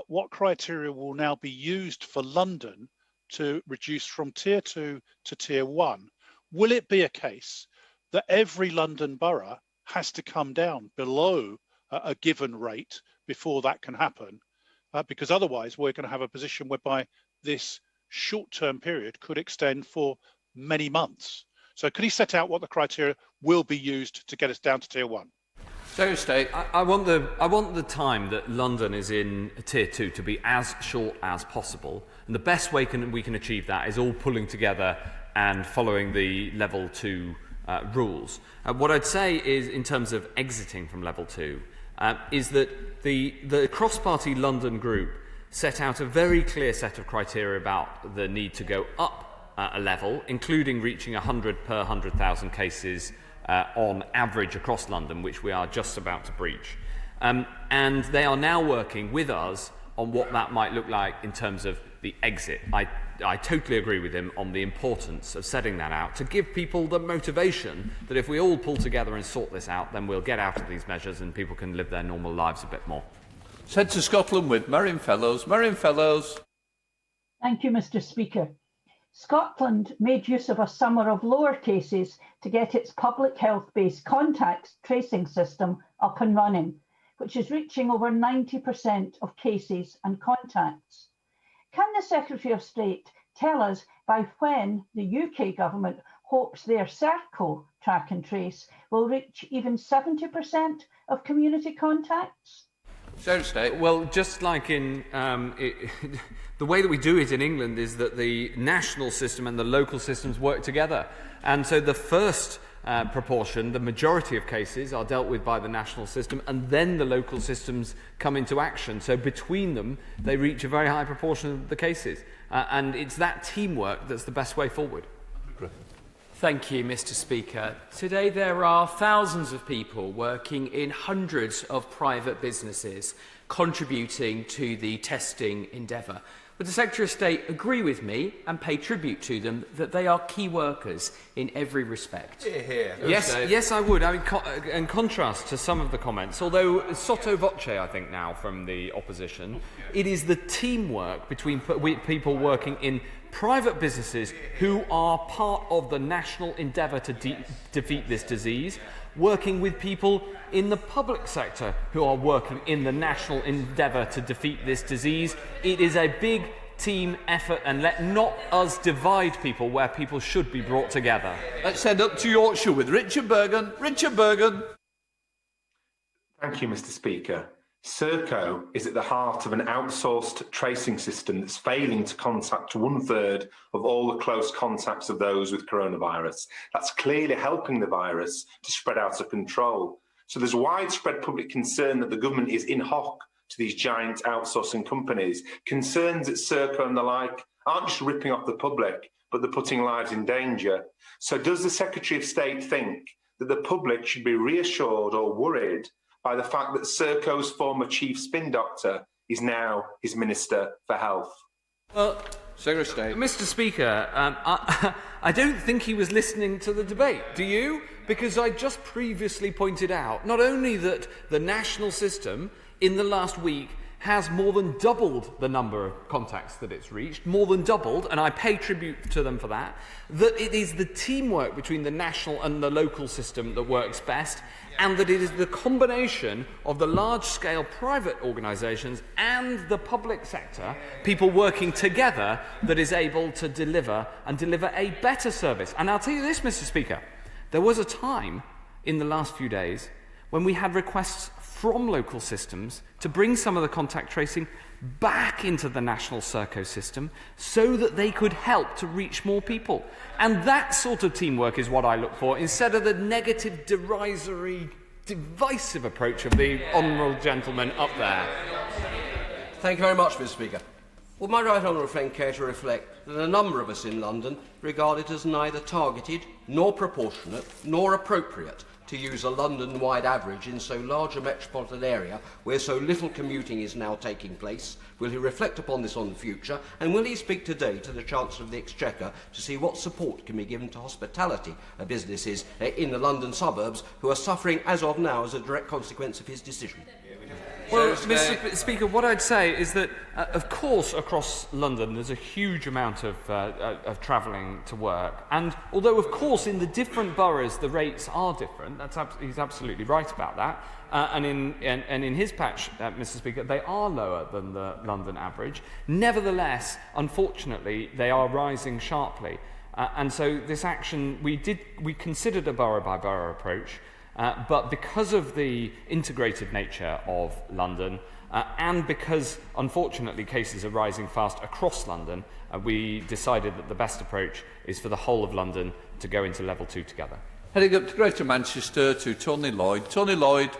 what criteria will now be used for London to reduce from Tier 2 to Tier 1? Will it be a case that every London borough has to come down below a given rate before that can happen? Because otherwise we're going to have a position whereby this short-term period could extend for many months. So could he set out what the criteria will be used to get us down to Tier 1? Secretary, I want the time that London is in Tier 2 to be as short as possible, and the best way we can achieve that is all pulling together and following the Level 2 rules. What I'd say is, in terms of exiting from Level 2, is that the cross-party London group set out a very clear set of criteria about the need to go up a level, including reaching 100 per 100,000 cases on average across London, which we are just about to breach. And they are now working with us on what that might look like in terms of the exit. I totally agree with him on the importance of setting that out to give people the motivation that if we all pull together and sort this out, then we'll get out of these measures and people can live their normal lives a bit more. Sent to Scotland with Marion Fellows. Marion Fellows. Thank you, Mr. Speaker. Scotland made use of a summer of lower cases to get its public health-based contact tracing system up and running, which is reaching over 90% of cases and contacts. Can the Secretary of State tell us by when the UK government hopes their Serco track and trace will reach even 70% of community contacts? Well, just like in the way that we do it in England is that the national system and the local systems work together. And so the first proportion, the majority of cases, are dealt with by the national system, and then the local systems come into action. So between them, they reach a very high proportion of the cases. And it's that teamwork that's the best way forward. Thank you, Mr. Speaker. Today there are thousands of people working in hundreds of private businesses contributing to the testing endeavour. Would the Secretary of State agree with me and pay tribute to them that they are key workers in every respect? Yes, I would. I mean, in contrast to some of the comments, although sotto voce, I think now from the opposition, it is the teamwork between people working in private businesses who are part of the national endeavour to defeat this disease, working with people in the public sector who are working in the national endeavour to defeat this disease. It is a big team effort, and let not us divide people where people should be brought together. Let's head up to Yorkshire with Richard Bergen. Richard Bergen. Thank you, Mr. Speaker. Serco is at the heart of an outsourced tracing system that's failing to contact 1/3 of all the close contacts of those with coronavirus. That's clearly helping the virus to spread out of control. So there's widespread public concern that the government is in hock to these giant outsourcing companies. Concerns that Serco and the like aren't just ripping off the public, but they're putting lives in danger. So does the Secretary of State think that the public should be reassured or worried by the fact that Serco's former chief spin doctor is now his Minister for Health? Well, Secretary of State. Mr. Speaker, I don't think he was listening to the debate. Do you? Because I just previously pointed out not only that the national system in the last week has more than doubled the number of contacts that it's reached, more than doubled, and I pay tribute to them for that, that it is the teamwork between the national and the local system that works best, and that it is the combination of the large-scale private organisations and the public sector, people working together, that is able to deliver a better service. And I'll tell you this, Mr. Speaker, there was a time in the last few days when we had requests from local systems to bring some of the contact tracing back into the national Serco system so that they could help to reach more people. And that sort of teamwork is what I look for, instead of the negative, derisory, divisive approach of the honourable gentleman up there. Thank you very much, Mr. Speaker. Would my right honourable friend care to reflect that a number of us in London regard it as neither targeted, nor proportionate, nor appropriate to use a London-wide average in so large a metropolitan area where so little commuting is now taking place? Will he reflect upon this on the future, and will he speak today to the Chancellor of the Exchequer to see what support can be given to hospitality businesses in the London suburbs who are suffering as of now as a direct consequence of his decision? Well, Mr. Speaker, what I'd say is that, of course, across London there's a huge amount of travelling to work, and although, of course, in the different boroughs the rates are different, he's absolutely right about that, and in his patch, Mr. Speaker, they are lower than the London average. Nevertheless, unfortunately, they are rising sharply, and so this action, we considered a borough-by-borough approach. But because of the integrated nature of London, and because, unfortunately, cases are rising fast across London, we decided that the best approach is for the whole of London to go into level 2 together. Heading up to Greater Manchester to Tony Lloyd. Tony Lloyd.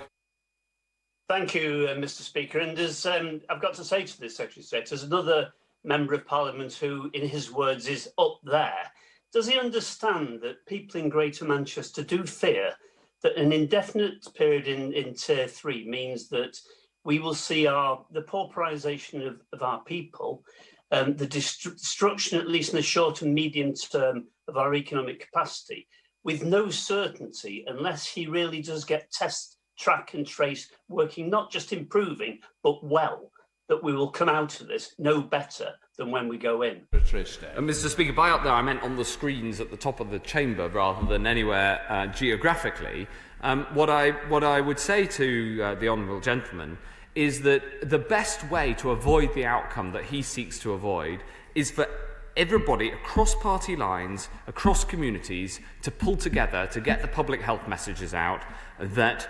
Thank you, Mr. Speaker. And as I've got to say to the Secretary of State, as another Member of Parliament who, in his words, is up there, does he understand that people in Greater Manchester do fear that an indefinite period in Tier 3 means that we will see the pauperisation of our people, the destruction, at least in the short and medium term, of our economic capacity, with no certainty, unless he really does get test, track and trace working, not just improving, but well, that we will come out of this no better than when we go in. Mr. Speaker, by up there I meant on the screens at the top of the chamber rather than anywhere geographically. What I would say to the honourable gentleman is that the best way to avoid the outcome that he seeks to avoid is for everybody across party lines, across communities, to pull together to get the public health messages out that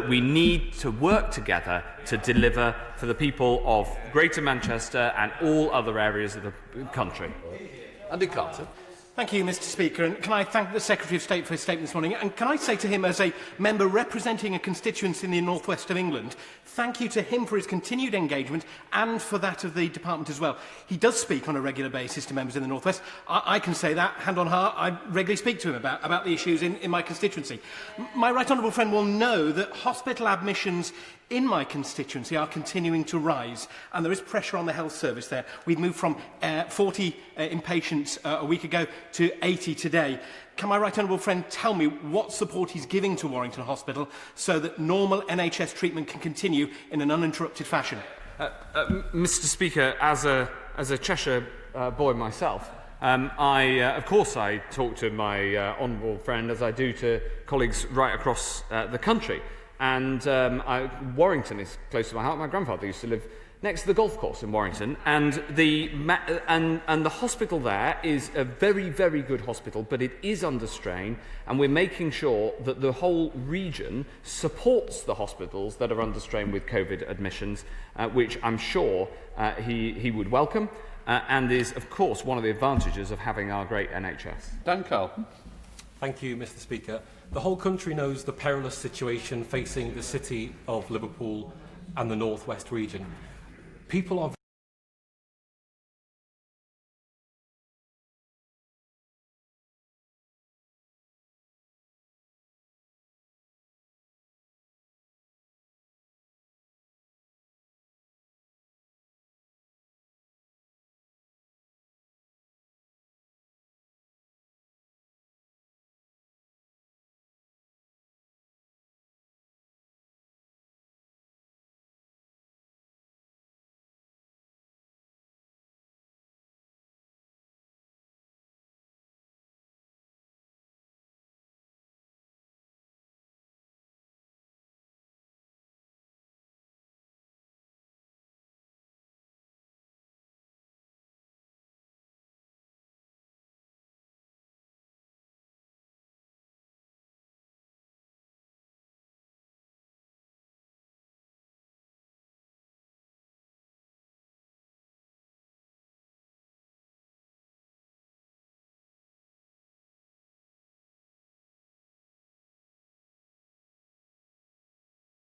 we need to work together to deliver for the people of Greater Manchester and all other areas of the country. Andy Carter. Thank you, Mr. Speaker, and can I thank the Secretary of State for his statement this morning, and can I say to him, as a member representing a constituency in the northwest of England, thank you to him for his continued engagement and for that of the department as well. He does speak on a regular basis to members in the northwest. I can say that, hand on heart, I regularly speak to him about the issues in my constituency. My right honourable friend will know that hospital admissions in my constituency are continuing to rise, and there is pressure on the health service there. We've moved from 40 inpatients a week ago to 80 today. Can my right honourable friend tell me what support he's giving to Warrington Hospital so that normal NHS treatment can continue in an uninterrupted fashion? Mr. Speaker, as a Cheshire boy myself, of course I talk to my honourable friend, as I do to colleagues right across the country. And Warrington is close to my heart. My grandfather used to live next to the golf course in Warrington, and the hospital there is a very, very good hospital, but it is under strain, and we're making sure that the whole region supports the hospitals that are under strain with COVID admissions, which I'm sure he would welcome, and is, of course, one of the advantages of having our great NHS. Dan Carlton. Thank you, Mr. Speaker. The whole country knows the perilous situation facing the city of Liverpool and the North West region. People are